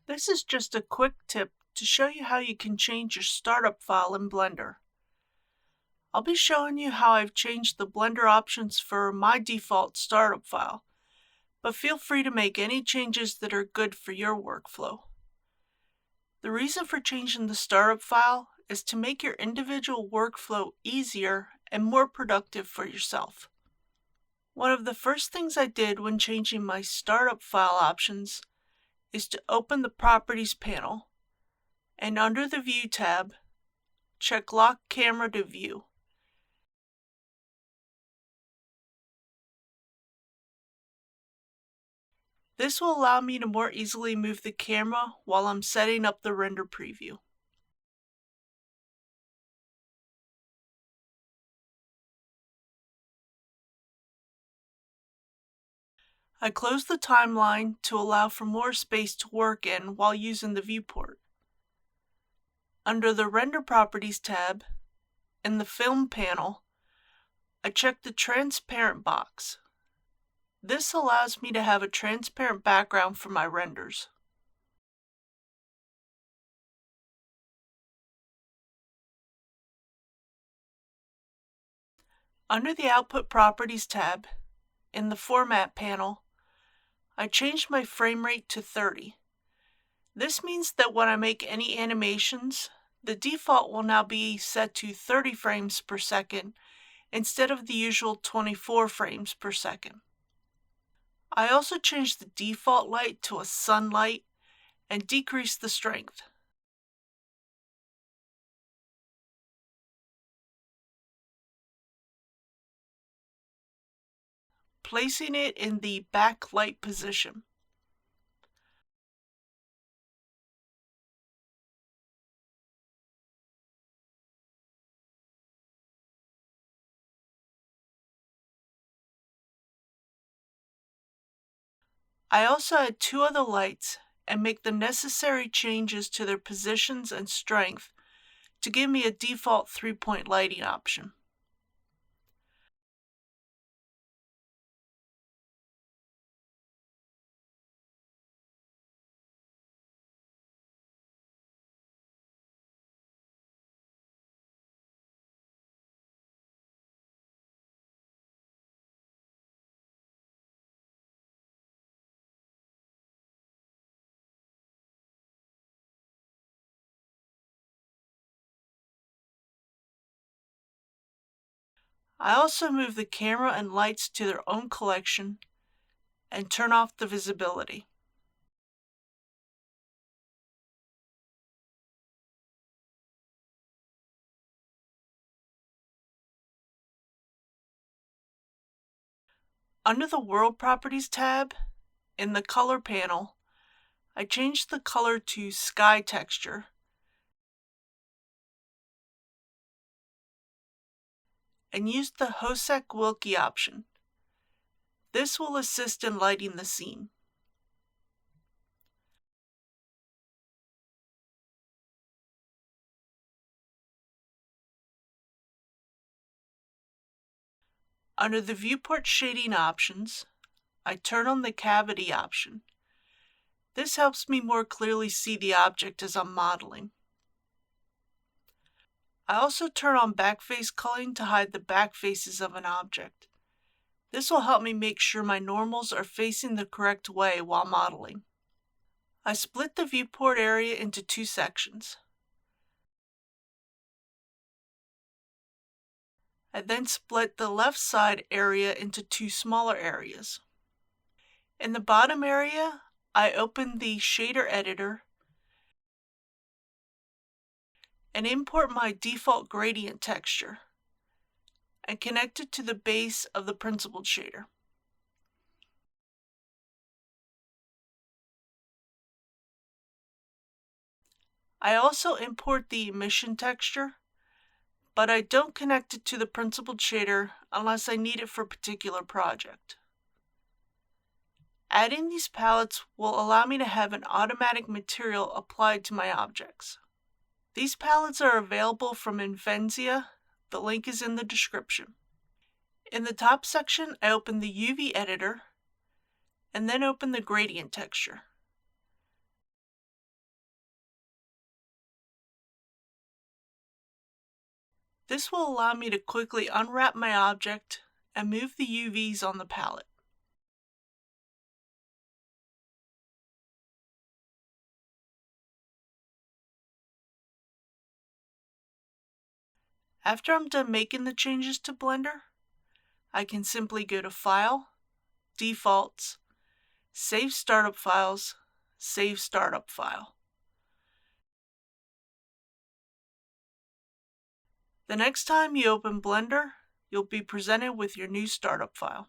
This is just a quick tip to show you how you can change your startup file in Blender. I'll be showing you how I've changed the Blender options for my default startup file, but feel free to make any changes that are good for your workflow. The reason for changing the startup file is to make your individual workflow easier and more productive for yourself. One of the first things I did when changing my startup file options is to open the Properties panel, and under the View tab, check Lock Camera to View. This will allow me to more easily move the camera while I'm setting up the render preview. I close the timeline to allow for more space to work in while using the viewport. Under the Render Properties tab, in the Film panel, I check the Transparent box. This allows me to have a transparent background for my renders. Under the Output Properties tab, in the Format panel, I changed my frame rate to 30. This means that when I make any animations, the default will now be set to 30 frames per second instead of the usual 24 frames per second. I also changed the default light to a sunlight and decreased the strength. Placing it in the backlight position. I also add two other lights and make the necessary changes to their positions and strength to give me a default 3-point lighting option. I also move the camera and lights to their own collection and turn off the visibility. Under the World Properties tab, in the Color panel, I changed the color to Sky Texture and used the Hosek Wilkie option. This will assist in lighting the scene. Under the Viewport Shading options, I turn on the Cavity option. This helps me more clearly see the object as I'm modeling. I also turn on backface culling to hide the back faces of an object. This will help me make sure my normals are facing the correct way while modeling. I split the viewport area into two sections. I then split the left side area into two smaller areas. In the bottom area, I open the shader editor and import my default gradient texture and connect it to the base of the principled shader. I also import the emission texture, but I don't connect it to the principled shader unless I need it for a particular project. Adding these palettes will allow me to have an automatic material applied to my objects. These palettes are available from Invensia. The link is in the description. In the top section, I open the UV editor and then open the gradient texture. This will allow me to quickly unwrap my object and move the UVs on the palette. After I'm done making the changes to Blender, I can simply go to File, Defaults, Save Startup Files, Save Startup File. The next time you open Blender, you'll be presented with your new startup file.